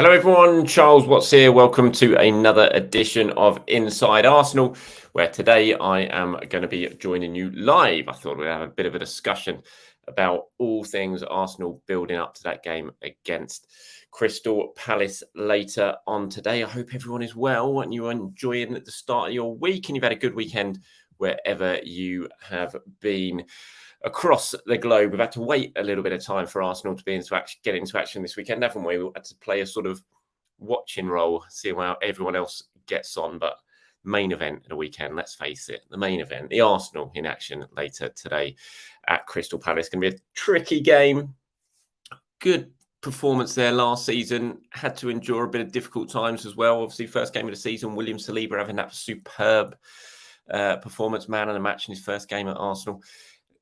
Hello everyone, Charles Watts here. Welcome to another edition of Inside Arsenal, where today I am going to be joining you live. I thought we'd have a bit of a discussion about all things Arsenal building up to that game against Crystal Palace later on today. I hope everyone is well and you're enjoying the start of your week and you've had a good weekend wherever you have been. Across the globe, we've had to wait a little bit of time for Arsenal to get into action this weekend, haven't we? We had to play a sort of watching role, see how everyone else gets on. But main event of the weekend, let's face it, the main event, the Arsenal in action later today at Crystal Palace. Going to be a tricky game. Good performance there last season. Had to endure a bit of difficult times as well. Obviously, first game of the season, William Saliba having that superb performance, man of the match in his first game at Arsenal.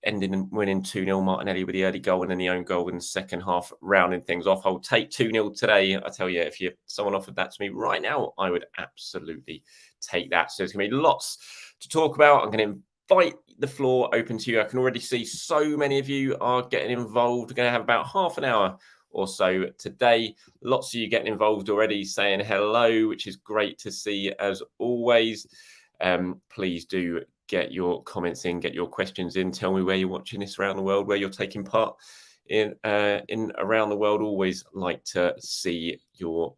Ending and winning 2-0, Martinelli with the early goal and then the own goal in the second half, rounding things off. I'll take 2-0 today. I tell you, if someone offered that to me right now, I would absolutely take that. So there's going to be lots to talk about. I'm going to invite the floor open to you. I can already see so many of you are getting involved. We're going to have about half an hour or so today. Lots of you getting involved already, saying hello, which is great to see as always. Please do get your comments in, get your questions in. Tell me where you're watching this around the world, where you're taking part in around the world. Always like to see your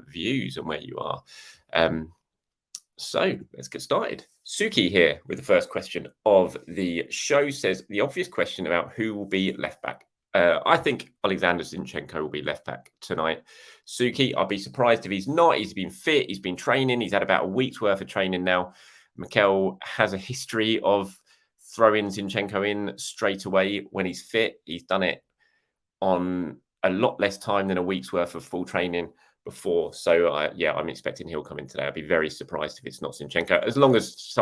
views and where you are. So let's get started. Suki here with the first question of the show says the obvious question about who will be left back. I think Alexander Zinchenko will be left back tonight. Suki, I'll be surprised if he's not. He's been fit. He's been training. He's had about a week's worth of training now. Mikel has a history of throwing Zinchenko in straight away when he's fit. He's done it on a lot less time than a week's worth of full training before. So, I'm expecting he'll come in today. I'd be very surprised if it's not Zinchenko. As long as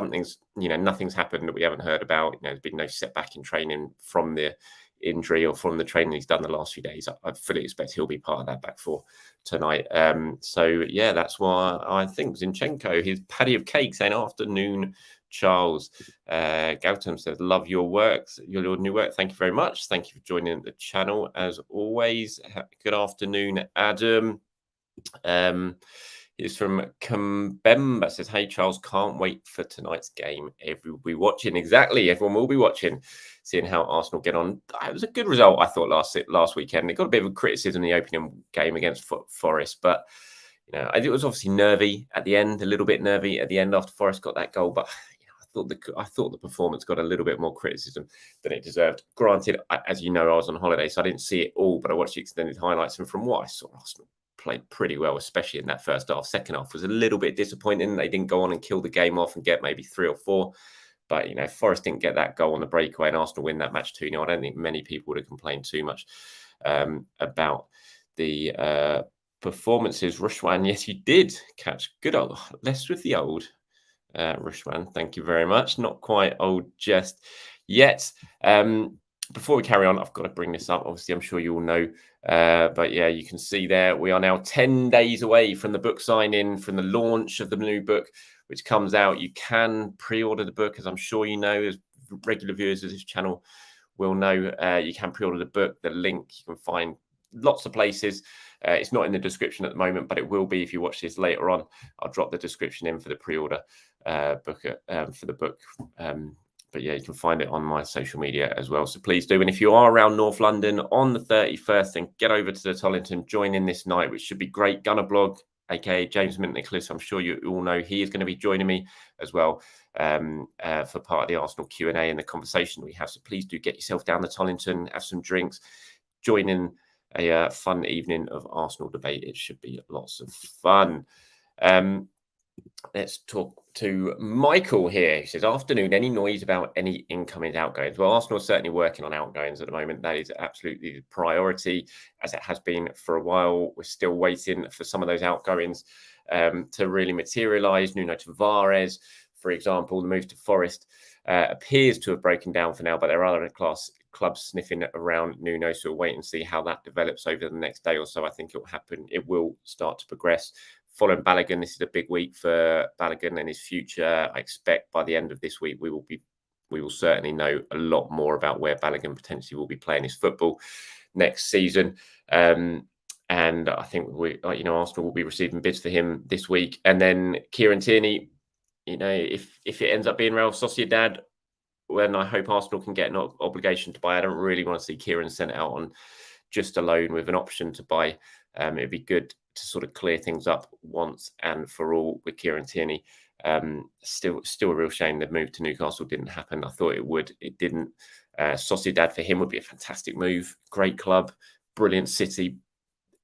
nothing's happened that we haven't heard about. There's been no setback in training from the injury or from the training he's done the last few days. I fully expect he'll be part of that back four tonight. That's why I think Zinchenko, his patty of cake, saying afternoon, Charles. Gautam says, love your works, your new work. Thank you very much. Thank you for joining the channel as always. Good afternoon, Adam. He's from Kambemba, says, hey, Charles, can't wait for tonight's game. Everyone will be watching. Exactly. Everyone will be watching, seeing how Arsenal get on. It was a good result, I thought, last weekend. They got a bit of a criticism in the opening game against Forest, but it was obviously nervy at the end, a little bit nervy at the end after Forest got that goal. But I thought the performance got a little bit more criticism than it deserved. Granted, as you know, I was on holiday, so I didn't see it all, but I watched the extended highlights, and from what I saw, Arsenal played pretty well, especially in that first half. Second half was a little bit disappointing. They didn't go on and kill the game off and get maybe 3 or 4. But, Forest didn't get that goal on the breakaway and Arsenal win that match 2-0. I don't think many people would have complained too much about the performances. Rushwan, yes, you did catch good old, less with the old Rushwan. Thank you very much. Not quite old just yet. Before we carry on, I've got to bring this up. Obviously, I'm sure you all know. But yeah, you can see there, we are now 10 days away from the book signing, from the launch of the new book, which comes out. You can pre-order the book, as I'm sure you know, as regular viewers of this channel will know. You can pre-order the book. The link you can find lots of places. It's not in the description at the moment, but it will be if you watch this later on. I'll drop the description in for the pre-order book for the book. But yeah, you can find it on my social media as well. So please do. And if you are around North London on the 31st, then get over to the Tollington, join in this night, which should be great. Gunner Blog, aka James Mint-Nicholas, I'm sure you all know he is going to be joining me as well for part of the Arsenal Q&A and the conversation we have. So please do get yourself down the Tollington, have some drinks, join in a fun evening of Arsenal debate. It should be lots of fun. Let's talk to Michael here. He says, afternoon, any noise about any incoming outgoings? Well, Arsenal is certainly working on outgoings at the moment. That is absolutely the priority, as it has been for a while. We're still waiting for some of those outgoings to really materialise. Nuno Tavares, for example, the move to Forest appears to have broken down for now, but there are other clubs sniffing around Nuno, so we'll wait and see how that develops over the next day or so. I think it will happen. It will start to progress. Following Balogun, this is a big week for Balogun and his future. I expect by the end of this week, we will certainly know a lot more about where Balogun potentially will be playing his football next season. And I think Arsenal will be receiving bids for him this week. And then Kieran Tierney, if it ends up being Real Sociedad, when I hope Arsenal can get an obligation to buy, I don't really want to see Kieran sent out on just a loan with an option to buy. It'd be good to sort of clear things up once and for all with Kieran Tierney. Still a real shame the move to Newcastle didn't happen. I thought it would. It didn't. Sociedad for him would be a fantastic move. Great club, brilliant city,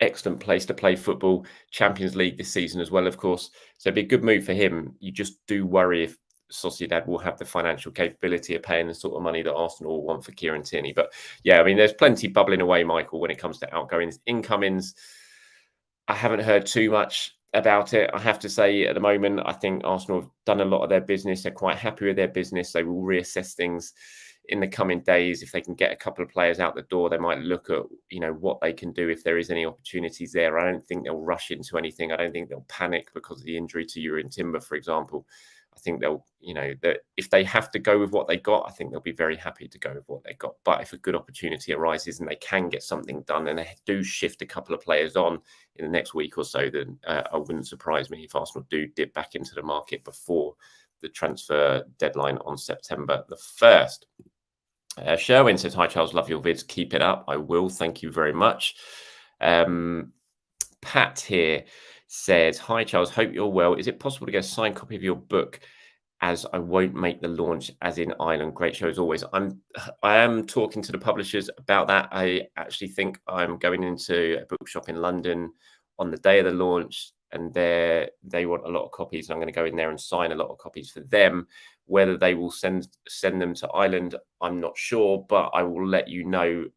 excellent place to play football. Champions League this season as well, of course. So it'd be a good move for him. You just do worry if Sociedad will have the financial capability of paying the sort of money that Arsenal want for Kieran Tierney. But yeah, I mean, there's plenty bubbling away, Michael, when it comes to outgoings. Incomings, I haven't heard too much about it. I have to say at the moment, I think Arsenal have done a lot of their business. They're quite happy with their business. They will reassess things in the coming days. If they can get a couple of players out the door, they might look at, what they can do if there is any opportunities there. I don't think they'll rush into anything. I don't think they'll panic because of the injury to Jurrien Timber, for example. I think they'll, that if they have to go with what they got, I think they'll be very happy to go with what they got. But if a good opportunity arises and they can get something done and they do shift a couple of players on in the next week or so, then I wouldn't surprise me if Arsenal do dip back into the market before the transfer deadline on September the 1st. Sherwin says, "Hi Charles, love your vids. Keep it up." I will. Thank you very much. Pat here says, "Hi Charles, hope you're well. Is it possible to get a signed copy of your book, as I won't make the launch as in Ireland? Great show as always." I am talking to the publishers about that. I actually think I'm going into a bookshop in London on the day of the launch, and they want a lot of copies, and I'm going to go in there and sign a lot of copies for them. Whether they will send them to Ireland, I'm not sure, but I will let you know.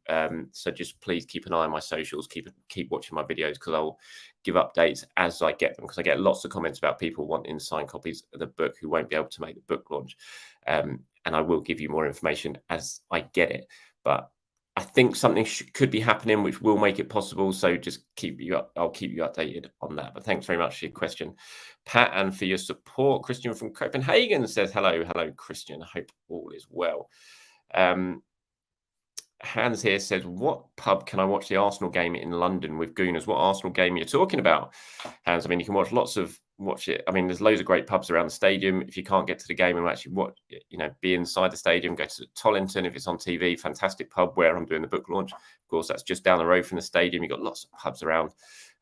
So just please keep an eye on my socials, keep watching my videos, because I'll give updates as I get them, because I get lots of comments about people wanting signed copies of the book who won't be able to make the book launch. And I will give you more information as I get it. But I think something could be happening which will make it possible. So just I'll keep you updated on that. But thanks very much for your question, Pat, and for your support. Christian from Copenhagen says, hello, Christian. I hope all is well. Hans here says, what pub can I watch the Arsenal game in London with Gooners? What Arsenal game you're talking about, Hans? I mean, you can watch it. I mean, there's loads of great pubs around the stadium. If you can't get to the game and actually be inside the stadium, go to Tollington if it's on TV. Fantastic pub where I'm doing the book launch. Of course, that's just down the road from the stadium. You've got lots of pubs around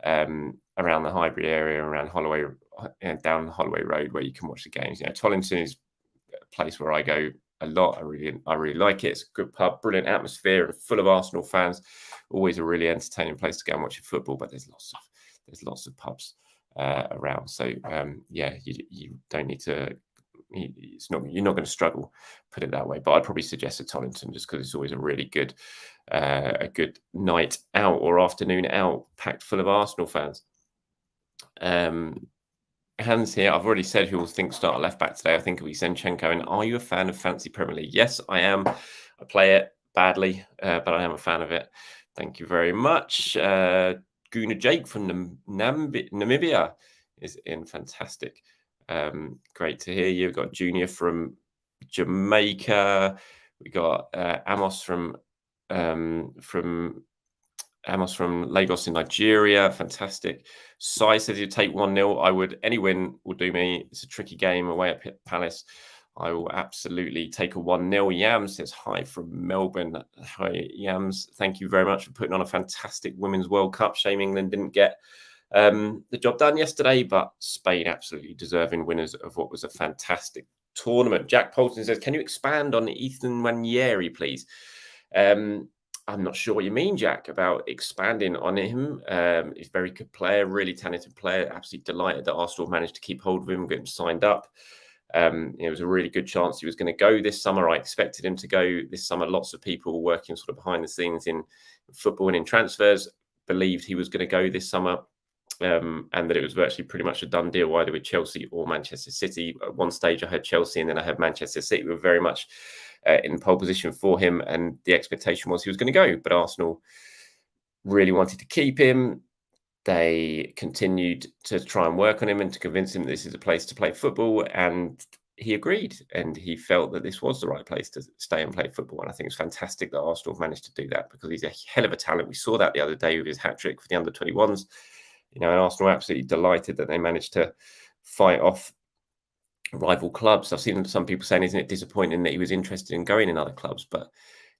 the Highbury area, around Holloway, down Holloway Road, where you can watch the games. Tollington is a place where I go a lot. I really like it. It's a good pub, brilliant atmosphere, and full of Arsenal fans. Always a really entertaining place to go and watch your football. But there's lots of pubs around. So you don't need to. You're not going to struggle, put it that way. But I'd probably suggest a Tollington just because it's always a really good night out or afternoon out, packed full of Arsenal fans. Hans here, I've already said who will think start left back today. I think it'll be Zinchenko. And are you a fan of Fantasy Premier League? Yes, I am. I play it badly, but I am a fan of it. Thank you very much. Guna Jake from Namibia is in. Fantastic. Great to hear you. We've got Junior from Jamaica. We got Amos from Lagos in Nigeria. Fantastic. Sai says you take 1-0. I would. Any win will do me. It's a tricky game away at Pit Palace. I will absolutely take a 1-0. Yams says hi from Melbourne. Hi, Yams. Thank you very much for putting on a fantastic Women's World Cup. Shame England didn't get the job done yesterday, but Spain absolutely deserving winners of what was a fantastic tournament. Jack Polson says, can you expand on Ethan Nwaneri, please? I'm not sure what you mean, Jack, about expanding on him. He's a very good player, really talented player. Absolutely delighted that Arsenal managed to keep hold of him, get him signed up. It was a really good chance he was going to go this summer. I expected him to go this summer. Lots of people working sort of behind the scenes in football and in transfers believed he was going to go this summer. And that it was virtually pretty much a done deal, either with Chelsea or Manchester City. At one stage, I heard Chelsea, and then I heard Manchester City. We were very much in pole position for him, and the expectation was he was going to go. But Arsenal really wanted to keep him. They continued to try and work on him and to convince him this is a place to play football, and he agreed, and he felt that this was the right place to stay and play football. And I think it's fantastic that Arsenal have managed to do that, because he's a hell of a talent. We saw that the other day with his hat-trick for the under-21s. And Arsenal are absolutely delighted that they managed to fight off rival clubs. I've seen some people saying, isn't it disappointing that he was interested in going in other clubs? But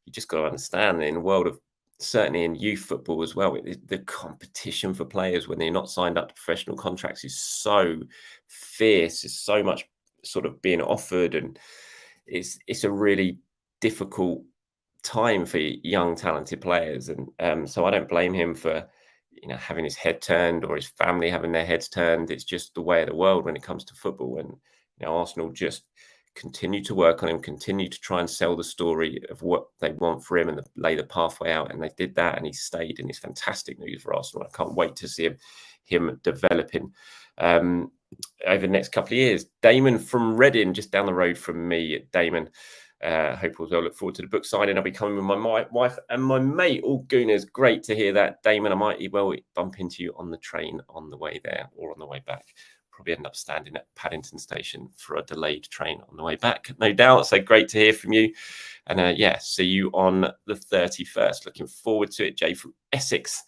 you just got to understand that in the world of, certainly in youth football as well, the competition for players when they're not signed up to professional contracts is so fierce. There's so much sort of being offered, and it's a really difficult time for young talented players. And so I don't blame him for having his head turned, or his family having their heads turned. It's just the way of the world when it comes to football. And Arsenal just continue to work on him, continue to try and sell the story of what they want for him and lay the pathway out. And they did that, and he stayed, and it's fantastic news for Arsenal. I can't wait to see him developing over the next couple of years. Damon from Reading, just down the road from me. Damon, hope all well. Look forward to the book signing. I'll be coming with my wife and my mate. All Gooners. Great to hear that, Damon. I might well bump into you on the train on the way there or on the way back. Probably end up standing at Paddington Station for a delayed train on the way back, no doubt. So great to hear from you. And see you on the 31st. Looking forward to it. Jay from Essex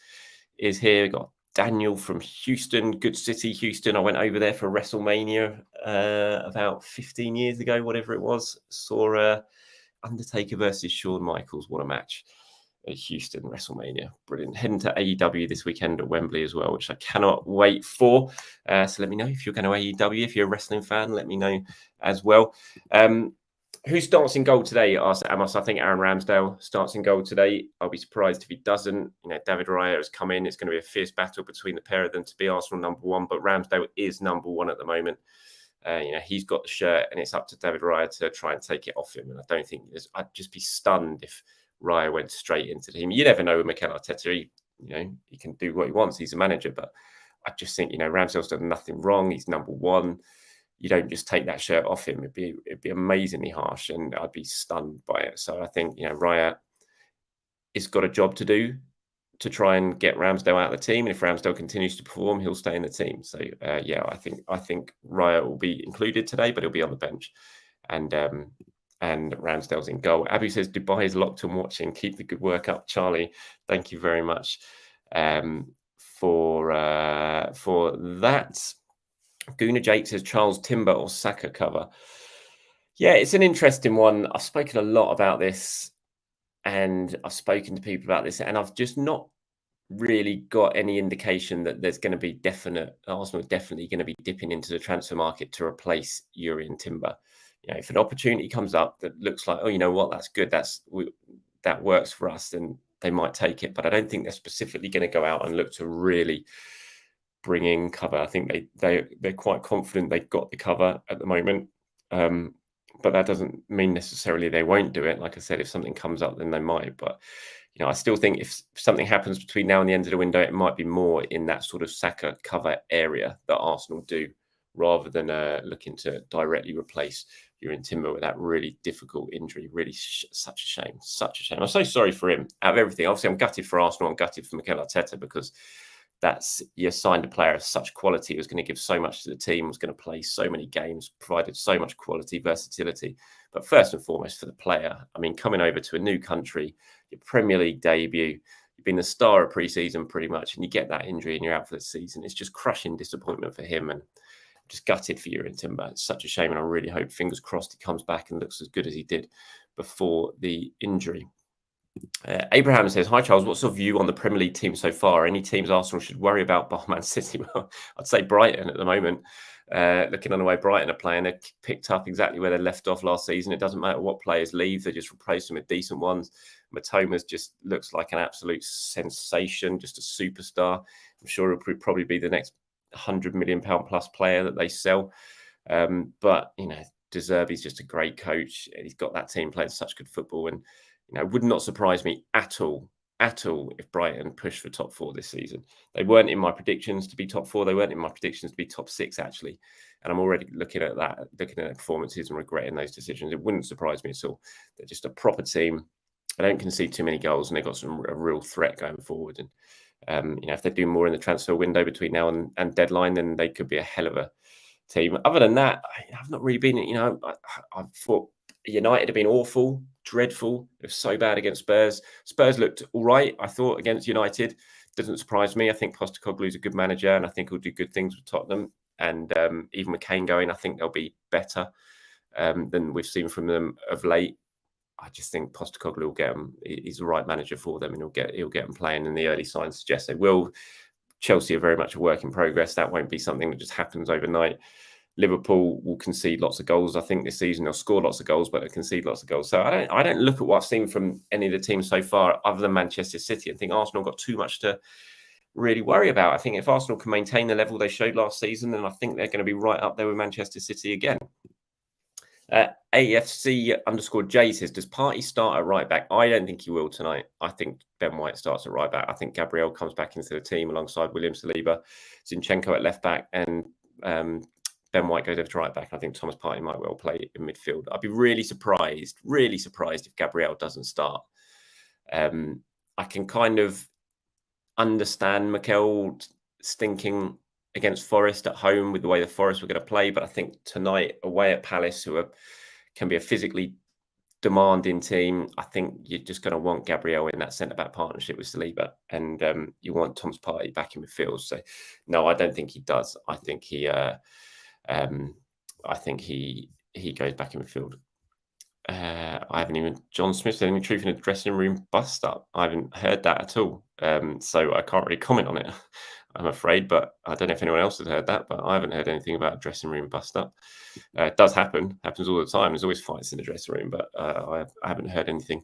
is here. We've got Daniel from Houston, good city, Houston. I went over there for WrestleMania about 15 years ago, whatever it was. Saw Undertaker versus Shawn Michaels. What a match at Houston, WrestleMania. Brilliant. Heading to AEW this weekend at Wembley as well, which I cannot wait for. So let me know if you're going to AEW. If you're a wrestling fan, let me know as well. Who starts in goal today? Asked Amos. I think Aaron Ramsdale starts in goal today. I'll be surprised if he doesn't. David Raya has come in. It's going to be a fierce battle between the pair of them to be Arsenal number one, but Ramsdale is number one at the moment. He's got the shirt, and it's up to David Raya to try and take it off him. And I don't think I'd just be stunned if Raya went straight into the team. You never know with Mikel Arteta. He can do what he wants. He's a manager, but I just think Ramsdale's done nothing wrong. He's number one. You don't just take that shirt off him. It'd be amazingly harsh, and I'd be stunned by it. So I think Raya has got a job to do to try and get Ramsdale out of the team. And if Ramsdale continues to perform, he'll stay in the team. So I think Raya will be included today, but he'll be on the bench. And Ramsdale's in goal. Abby says Dubai is locked and watching. Keep the good work up, Charlie. Thank you very much for that. Guna Jake says Charles Timber or Saka cover. Yeah, it's an interesting one. I've spoken a lot about this, and I've spoken to people about this, and I've just not really got any indication that there's going to be Arsenal definitely going to be dipping into the transfer market to replace Urian Timber. If an opportunity comes up that looks like, oh, you know what, that's good, that works for us, then they might take it. But I don't think they're specifically going to go out and look to really bring in cover. I think they're quite confident they've got the cover at the moment. But that doesn't mean necessarily they won't do it. Like I said, if something comes up, then they might. But I still think if something happens between now and the end of the window, it might be more in that sort of Saka cover area that Arsenal do, rather than looking to directly replace Urian Timber with that really difficult injury. Really, such a shame. Such a shame. I'm so sorry for him. Out of everything, obviously, I'm gutted for Arsenal. I'm gutted for Mikel Arteta, because you signed a player of such quality, who's going to give so much to the team, was going to play so many games, provided so much quality, versatility. But first and foremost, for the player, I mean, coming over to a new country, your Premier League debut, you've been the star of pre-season pretty much, and you get that injury and you're out for the season. It's just crushing disappointment for him, and I'm just gutted for Urian Timber. It's such a shame, and I really hope, fingers crossed, he comes back and looks as good as he did before the injury. Abraham says, hi Charles, what's your view on the Premier League team so far? Any teams Arsenal should worry about bar Man City? Well, I'd say Brighton at the moment. Looking on the way Brighton are playing, they've picked up exactly where they left off last season. It doesn't matter what players leave, they just replace them with decent ones. Matoma's just looks like an absolute sensation, just a superstar. I'm sure he'll probably be the next £100 million plus player that they sell. But De Zerbi's just a great coach. He's got that team playing such good football, and it would not surprise me at all if Brighton pushed for top four this season. They weren't in my predictions to be top four. They weren't in my predictions to be top six, actually. And I'm already looking at their performances and regretting those decisions. It wouldn't surprise me at all. They're just a proper team. I don't concede too many goals, and they've got a real threat going forward. And if they do more in the transfer window between now and deadline, then they could be a hell of a team. Other than that, I've not really been, I thought United have been awful, dreadful. It was so bad against Spurs. Spurs looked all right, I thought, against United. Doesn't surprise me. I think Postecoglou's a good manager, and I think he'll do good things with Tottenham. And even with Kane going, I think they'll be better than we've seen from them of late. I just think Postecoglou will get them. He's the right manager for them, and he'll get them playing. And the early signs suggest they will. Chelsea are very much a work in progress. That won't be something that just happens overnight. Liverpool will concede lots of goals. I think this season they'll score lots of goals, but they'll concede lots of goals. So I don't look at what I've seen from any of the teams so far, other than Manchester City, and think Arsenal got too much to really worry about. I think if Arsenal can maintain the level they showed last season, then I think they're going to be right up there with Manchester City again. AFC_J says, does Partey start at right back? I don't think he will tonight. I think Ben White starts at right back. I think Gabriel comes back into the team alongside William Saliba, Zinchenko at left back, and Ben White goes over to right back. I think Thomas Partey might well play in midfield. I'd be really surprised if Gabriel doesn't start. I can kind of understand Mikel stinking against Forest at home with the way the Forest were going to play, but I think tonight away at Palace, who can be a physically demanding team, I think you're just going to want Gabriel in that centre-back partnership with Saliba, and you want Thomas Partey back in midfield. So, no, I don't think he does. I think he goes back in midfield. John Smith said, any truth in a dressing room bust up? I haven't heard that at all. So I can't really comment on it, I'm afraid, but I don't know if anyone else has heard that, but I haven't heard anything about a dressing room bust up. It does happen, happens all the time. There's always fights in the dressing room, but I haven't heard anything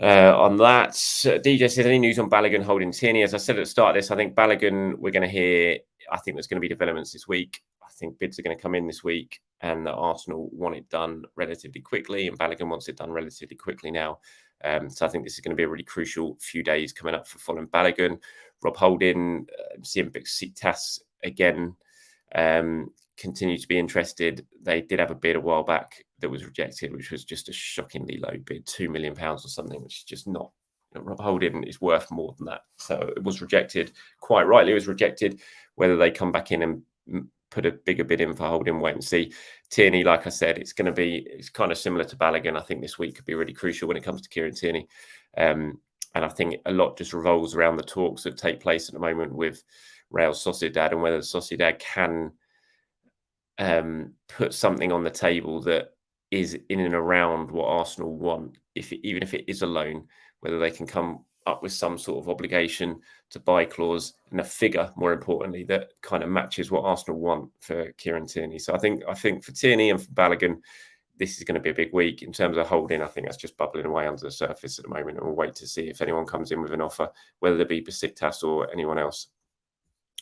on that. DJ says, any news on Balogun holding Tierney? As I said at the start of this, I think Balogun, we're going to hear, I think there's going to be developments this week. I think bids are going to come in this week, and that Arsenal want it done relatively quickly, and Balogun wants it done relatively quickly now. So I think this is going to be a really crucial few days coming up for following Balogun. Rob Holding, Besiktas again, continue to be interested. They did have a bid a while back that was rejected, which was just a shockingly low bid, £2 million or something, which is just not. Rob Holding is worth more than that. So it was rejected, quite rightly. It was rejected. Whether they come back in and put a bigger bid in for Holding, wait and see. Tierney, like I said, it's kind of similar to Balogun. I think this week could be really crucial when it comes to Kieran Tierney. And I think a lot just revolves around the talks that take place at the moment with Real Sociedad, and whether Sociedad can put something on the table that is in and around what Arsenal want, even if it is a loan, whether they can come up with some sort of obligation to buy clause and a figure, more importantly, that kind of matches what Arsenal want for Kieran Tierney. So I think for Tierney and for Balogun, this is going to be a big week. In terms of Holding, I think that's just bubbling away under the surface at the moment, and we'll wait to see if anyone comes in with an offer, whether it be Besiktas or anyone else.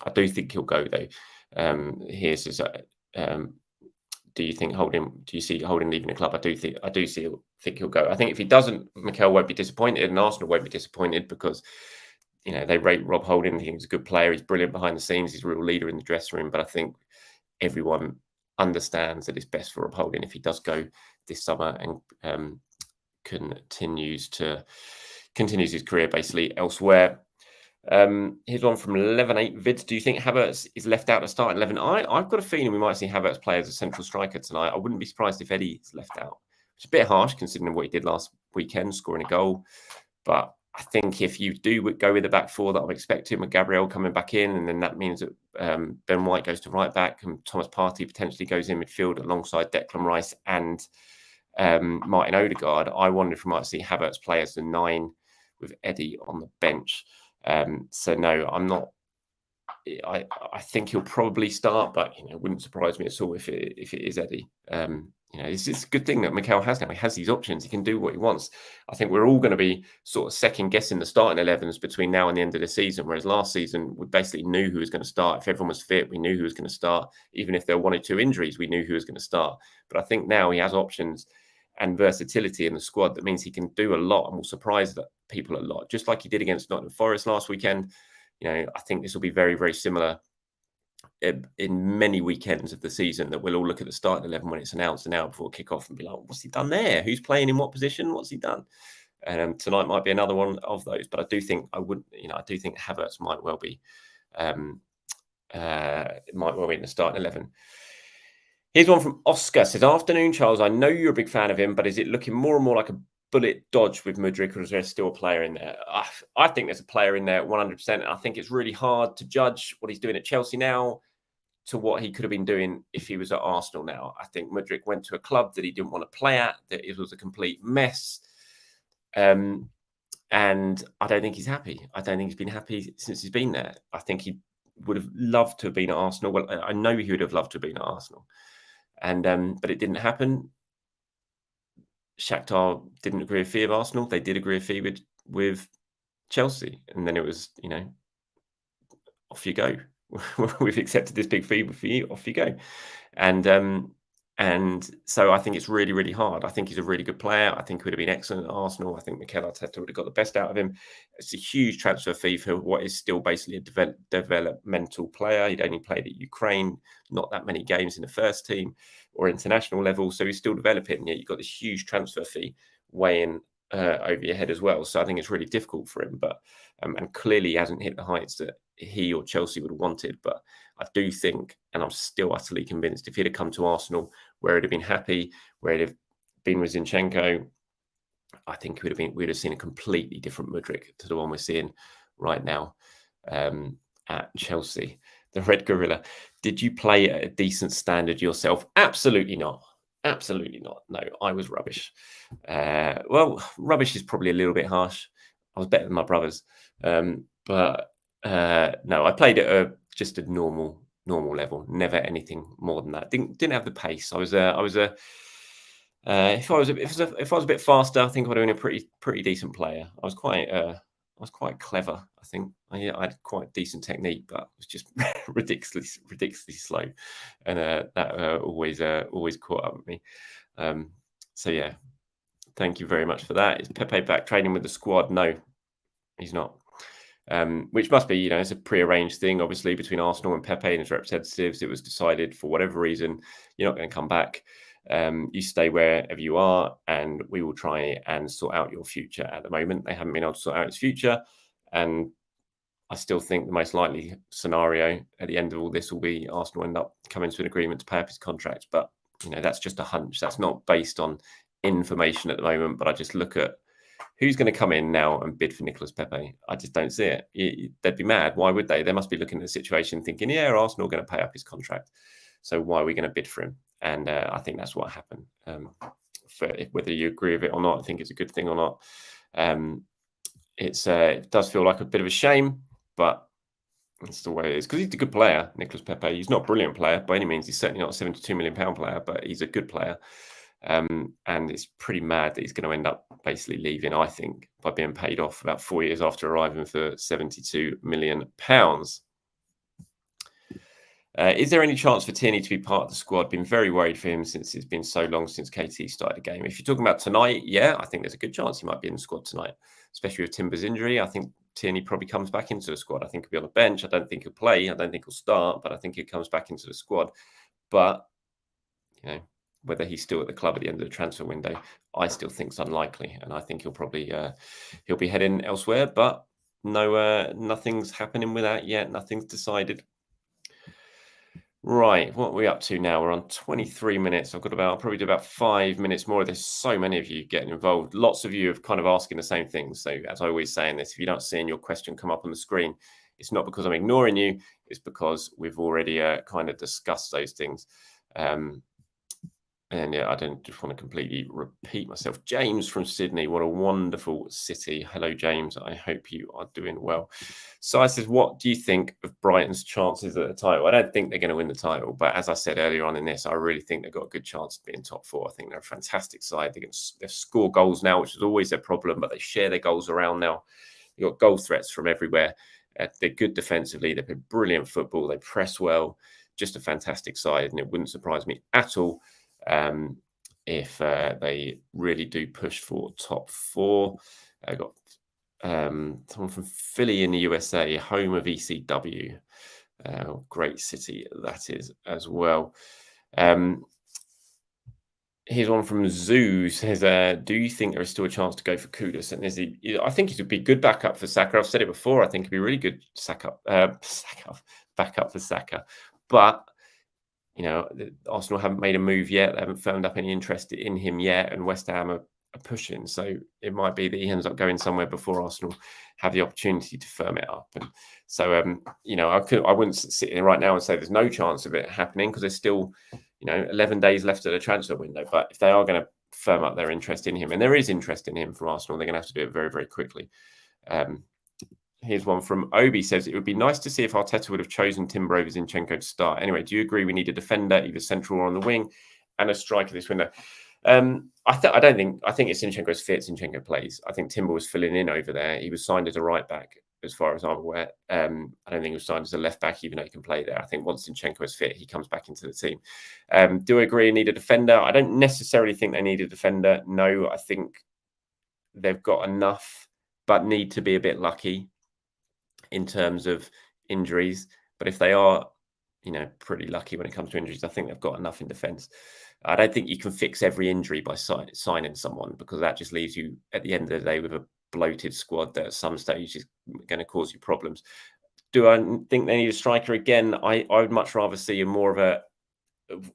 I do think he'll go though. Here's his, do you think Holding? Do you see Holding leaving the club? I do think he'll go. I think if he doesn't, Mikel won't be disappointed, and Arsenal won't be disappointed, because they rate Rob Holding. I think he's a good player. He's brilliant behind the scenes. He's a real leader in the dressing room. But I think everyone understands that it's best for Rob Holding if he does go this summer and continues his career basically elsewhere. Here's one from 11-8 Vids. Do you think Havertz is left out to start at 11? I've got a feeling we might see Havertz play as a central striker tonight. I wouldn't be surprised if Eddie is left out. It's a bit harsh considering what he did last weekend, scoring a goal. But I think if you do go with the back four that I'm expecting, with Gabriel coming back in, and then that means that Ben White goes to right back and Thomas Partey potentially goes in midfield alongside Declan Rice and Martin Odegaard, I wonder if we might see Havertz play as the 9 with Eddie on the bench. So no, I'm not. I think he'll probably start, but it wouldn't surprise me at all if it is Eddie. It's a good thing that Mikel has now. He has these options. He can do what he wants. I think we're all going to be sort of second guessing the starting 11s between now and the end of the season. Whereas last season, we basically knew who was going to start. If everyone was fit, we knew who was going to start. Even if there were 1 or 2 injuries, we knew who was going to start. But I think now he has options and versatility in the squad that means he can do a lot and will surprise people a lot, just like he did against Nottingham Forest last weekend. I think this will be very, very similar in many weekends of the season, that we'll all look at the starting 11 when it's announced an hour before kickoff and be like, what's he done there? Who's playing in what position? What's he done? And tonight might be another one of those. But I do think Havertz might well be it might well be in the starting 11. Here's one from Oscar. Says, afternoon, Charles. I know you're a big fan of him, but is it looking more and more like a bullet dodge with Mudryk, or is there still a player in there? I think there's a player in there 100%. And I think it's really hard to judge what he's doing at Chelsea now to what he could have been doing if he was at Arsenal now. I think Mudryk went to a club that he didn't want to play at, that it was a complete mess. And I don't think he's happy. I don't think he's been happy since he's been there. I think he would have loved to have been at Arsenal. Well, I know he would have loved to have been at Arsenal. And but it didn't happen. Shakhtar didn't agree a fee of Arsenal. They did agree a fee with Chelsea. And then it was, off you go. We've accepted this big fee for you. Off you go. And so I think it's really, really hard. I think he's a really good player. I think he would have been excellent at Arsenal. I think Mikel Arteta would have got the best out of him. It's a huge transfer fee for what is still basically a developmental player. He'd only played at Ukraine, not that many games in the first team or international level. So he's still developing. Yet you've got this huge transfer fee weighing over your head as well. So I think it's really difficult for him. But and clearly he hasn't hit the heights that he or Chelsea would have wanted. But I do think, and I'm still utterly convinced, if he'd have come to Arsenal, where he'd have been happy, where he'd have been with Zinchenko, I think we'd have seen a completely different Mudryk to the one we're seeing right now at Chelsea. The Red Gorilla. Did you play at a decent standard yourself? Absolutely not. Absolutely not. No, I was rubbish. Well, rubbish is probably a little bit harsh. I was better than my brothers. But no, I played at just a normal level. Never anything more than that. Didn't have the pace. If I was a bit faster, I think I'd have been a pretty decent player. I was quite clever. I think I had quite decent technique, but I was just ridiculously slow, and that always caught up with me. So yeah, thank you very much for that. Is Pepe back training with the squad? No, he's not. Which must be, it's a pre-arranged thing, obviously, between Arsenal and Pepe and his representatives. It was decided for whatever reason, you're not going to come back. You stay wherever you are, and we will try and sort out your future. At the moment, they haven't been able to sort out his future, and I still think the most likely scenario at the end of all this will be Arsenal end up coming to an agreement to pay up his contract. But that's just a hunch. That's not based on information at the moment. But I just look at who's going to come in now and bid for Nicolas Pepe. I just don't see it. They'd be mad. Why would they? They must be looking at the situation thinking, yeah, Arsenal are going to pay up his contract. So why are we going to bid for him? And I think that's what happened. Whether you agree with it or not, I think it's a good thing or not. It does feel like a bit of a shame, but that's the way it is. Because he's a good player, Nicolas Pepe. He's not a brilliant player by any means. He's certainly not a £72 million player, but he's a good player. And it's pretty mad that he's going to end up basically leaving, I think, by being paid off about 4 years after arriving for £72 million. Is there any chance for Tierney to be part of the squad? Been very worried for him since it's been so long since KT started the game. If you're talking about tonight, yeah, I think there's a good chance he might be in the squad tonight, especially with Timber's injury. I think Tierney probably comes back into the squad. I think he'll be on the bench. I don't think he'll play. I don't think he'll start, but I think he comes back into the squad. But, whether he's still at the club at the end of the transfer window, I still think it's unlikely. And I think he'll probably he'll be heading elsewhere. But no, nothing's happening with that yet. Nothing's decided. Right, what are we up to now? We're on 23 minutes. I'll probably do about 5 minutes more. There's so many of you getting involved. Lots of you have kind of asking the same things. So as I always say in this, if you're not seeing your question come up on the screen, it's not because I'm ignoring you. It's because we've already kind of discussed those things. And yeah, I don't just want to completely repeat myself. James from Sydney, what a wonderful city. Hello, James. I hope you are doing well. So I says, what do you think of Brighton's chances at the title? I don't think they're going to win the title, but as I said earlier on in this, I really think they've got a good chance of being top four. I think they're a fantastic side. They score goals now, which is always their problem, but they share their goals around now. They've got goal threats from everywhere. They're good defensively. They play brilliant football. They press well. Just a fantastic side, and it wouldn't surprise me at all if they really do push for top four. I got someone from Philly in the USA, home of ECW. Great city that is as well. Here's one from Zoo, says, do you think there is still a chance to go for Kudus? And I think he would be good backup for Saka. I've said it before. I think he'd be really good backup for Saka. But Arsenal haven't made a move yet. They haven't firmed up any interest in him yet, and West Ham are pushing. So it might be that he ends up going somewhere before Arsenal have the opportunity to firm it up. And so, I wouldn't sit here right now and say there's no chance of it happening, because there's still, 11 days left of the transfer window. But if they are going to firm up their interest in him, and there is interest in him from Arsenal, they're going to have to do it very, very quickly. Here's one from Obi, says, it would be nice to see if Arteta would have chosen Timber over Zinchenko to start. Anyway, do you agree we need a defender, either central or on the wing, and a striker this window? I think it's Zinchenko's fit. Zinchenko plays. I think Timber was filling in over there. He was signed as a right back, as far as I'm aware. I don't think he was signed as a left back, even though he can play there. I think once Zinchenko is fit, he comes back into the team. Do I agree need a defender? I don't necessarily think they need a defender. No, I think they've got enough, but need to be a bit lucky in terms of injuries. But if they are, pretty lucky when it comes to injuries, I think they've got enough in defence. I don't think you can fix every injury by signing someone, because that just leaves you at the end of the day with a bloated squad that at some stage is going to cause you problems. Do I think they need a striker again? I would much rather see more of a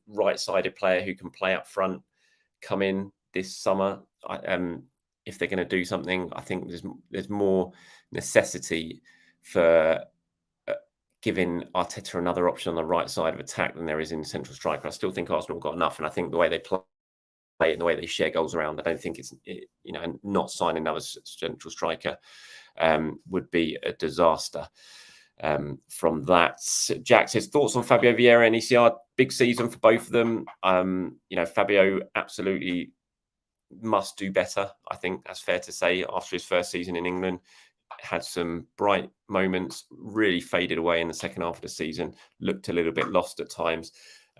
right-sided player who can play up front come in this summer. If they're going to do something, I think there's more necessity for giving Arteta another option on the right side of attack than there is in central striker. I still think Arsenal got enough, and I think the way they play and the way they share goals around, I don't think not signing another central striker would be a disaster. From that, Jack says, thoughts on Fabio Vieira and ECR? Big season for both of them. Fabio absolutely must do better. I think that's fair to say. After his first season in England, had some bright moments, really faded away in the second half of the season, looked a little bit lost at times.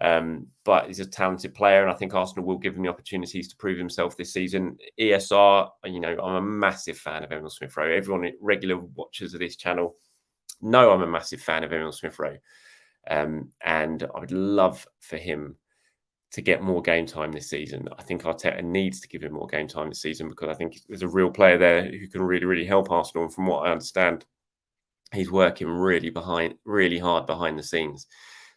But he's a talented player, and I think Arsenal will give him the opportunities to prove himself this season. ESR, I'm a massive fan of Emil Smith-Rowe. Everyone, regular watchers of this channel, know I'm a massive fan of Emil Smith-Rowe. And I would love for him to get more game time this season. I think Arteta needs to give him more game time this season, because I think there's a real player there who can really, really help Arsenal. And from what I understand, he's working really hard behind the scenes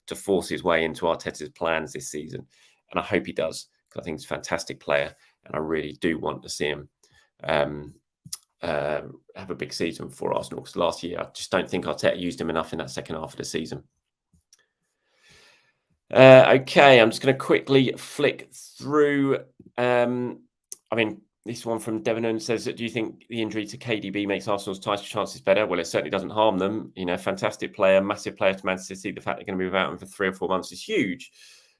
to force his way into Arteta's plans this season. And I hope he does, because I think he's a fantastic player, and I really do want to see him have a big season for Arsenal, because last year I just don't think Arteta used him enough in that second half of the season. Okay, I'm just going to quickly flick through. This one from Devon says, do you think the injury to KDB makes Arsenal's title chances better? Well, it certainly doesn't harm them. Fantastic player, massive player to Man City. The fact they're going to be without him for 3 or 4 months is huge.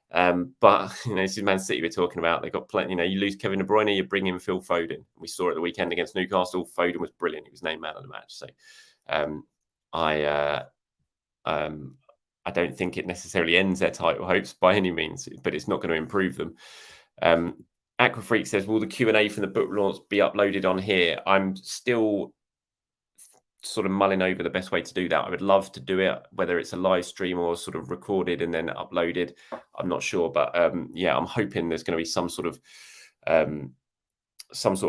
But this is Man City we're talking about. They've got plenty. You lose Kevin De Bruyne, you bring in Phil Foden. We saw it the weekend against Newcastle. Foden was brilliant. He was named man of the match. So I don't think it necessarily ends their title hopes by any means, but it's not going to improve them. Aquafreak says, will the Q&A from the book launch be uploaded on here? I'm still sort of mulling over the best way to do that. I would love to do it, whether it's a live stream or sort of recorded and then uploaded. I'm not sure, but I'm hoping there's going to be some sort of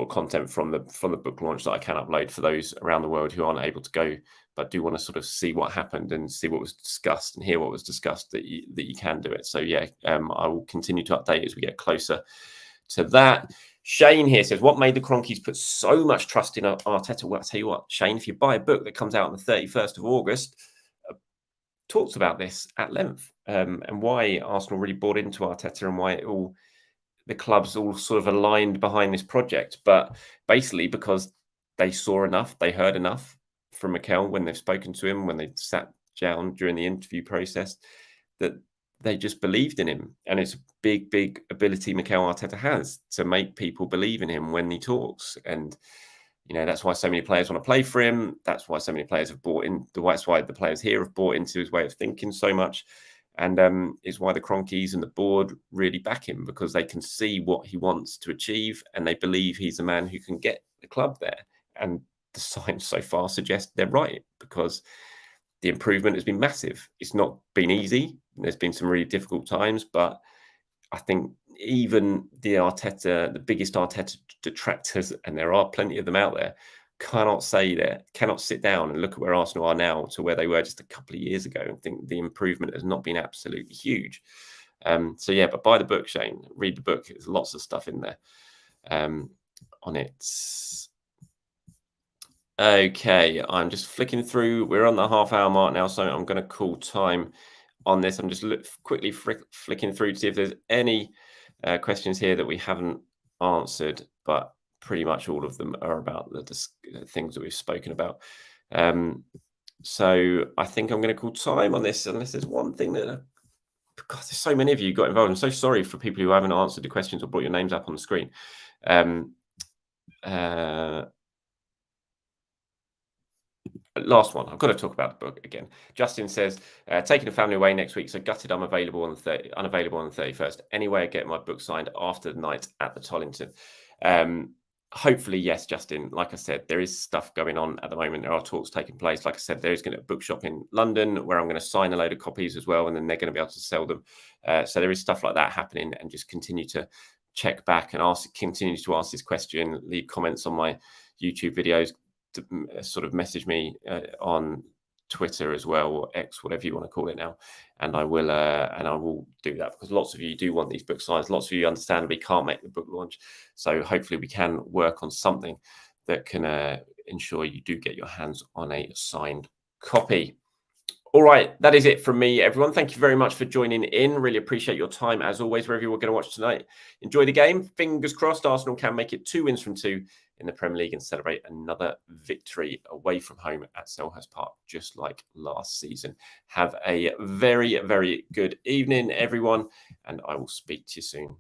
content from the book launch that I can upload for those around the world who aren't able to go, but do want to sort of see what happened and see what was discussed and hear what was discussed, that you can do it. So I will continue to update as we get closer to that. Shane here says, what made the Cronkies put so much trust in Arteta? Well, I'll tell you what, Shane, if you buy a book that comes out on the 31st of August, talks about this at length, and why Arsenal really bought into Arteta and why the clubs all sort of aligned behind this project. But basically because they saw enough, they heard enough from Mikel when they've spoken to him, when they sat down during the interview process, that they just believed in him. And it's a big, big ability Mikel Arteta has to make people believe in him when he talks. And, that's why so many players want to play for him. That's why so many players have bought in. That's why the players here have bought into his way of thinking so much. And is why the Cronkies and the board really back him, because they can see what he wants to achieve and they believe he's a man who can get the club there. And the signs so far suggest they're right, because the improvement has been massive. It's not been easy. There's been some really difficult times, but I think even the biggest Arteta detractors, and there are plenty of them out there, cannot sit down and look at where Arsenal are now to where they were just a couple of years ago and think the improvement has not been absolutely huge. So yeah, but buy the book, Shane. Read the book. There's lots of stuff in there on it. Okay, I'm just flicking through. We're on the half-hour mark now, so I'm going to call time on this. I'm just quickly flicking through to see if there's any questions here that we haven't answered, but pretty much all of them are about the things that we've spoken about. So I think I'm going to call time on this, unless there's one thing that... God, there's so many of you got involved. I'm so sorry for people who haven't answered the questions or brought your names up on the screen. Last one. I've got to talk about the book again. Justin says, taking the family away next week, so gutted I'm unavailable on the 31st. Anyway, I get my book signed after the night at the Tollington. Hopefully, yes, Justin. Like I said, there is stuff going on at the moment. There are talks taking place. Like I said, there is going to be a bookshop in London where I'm going to sign a load of copies as well, and then they're going to be able to sell them. So there is stuff like that happening, and just continue to check back and continue to ask this question, leave comments on my YouTube videos, to sort of message me on Twitter as well, or X, whatever you want to call it now, and I will do that, because lots of you do want these book signs. Lots of you understandably can't make the book launch, so hopefully we can work on something that can ensure you do get your hands on a signed copy. All right, that is it from me, everyone. Thank you very much for joining in. Really appreciate your time, as always, wherever you're going to watch tonight. Enjoy the game. Fingers crossed Arsenal can make it 2 wins from 2 in the Premier League and celebrate another victory away from home at Selhurst Park, just like last season. Have a very, very good evening, everyone, and I will speak to you soon.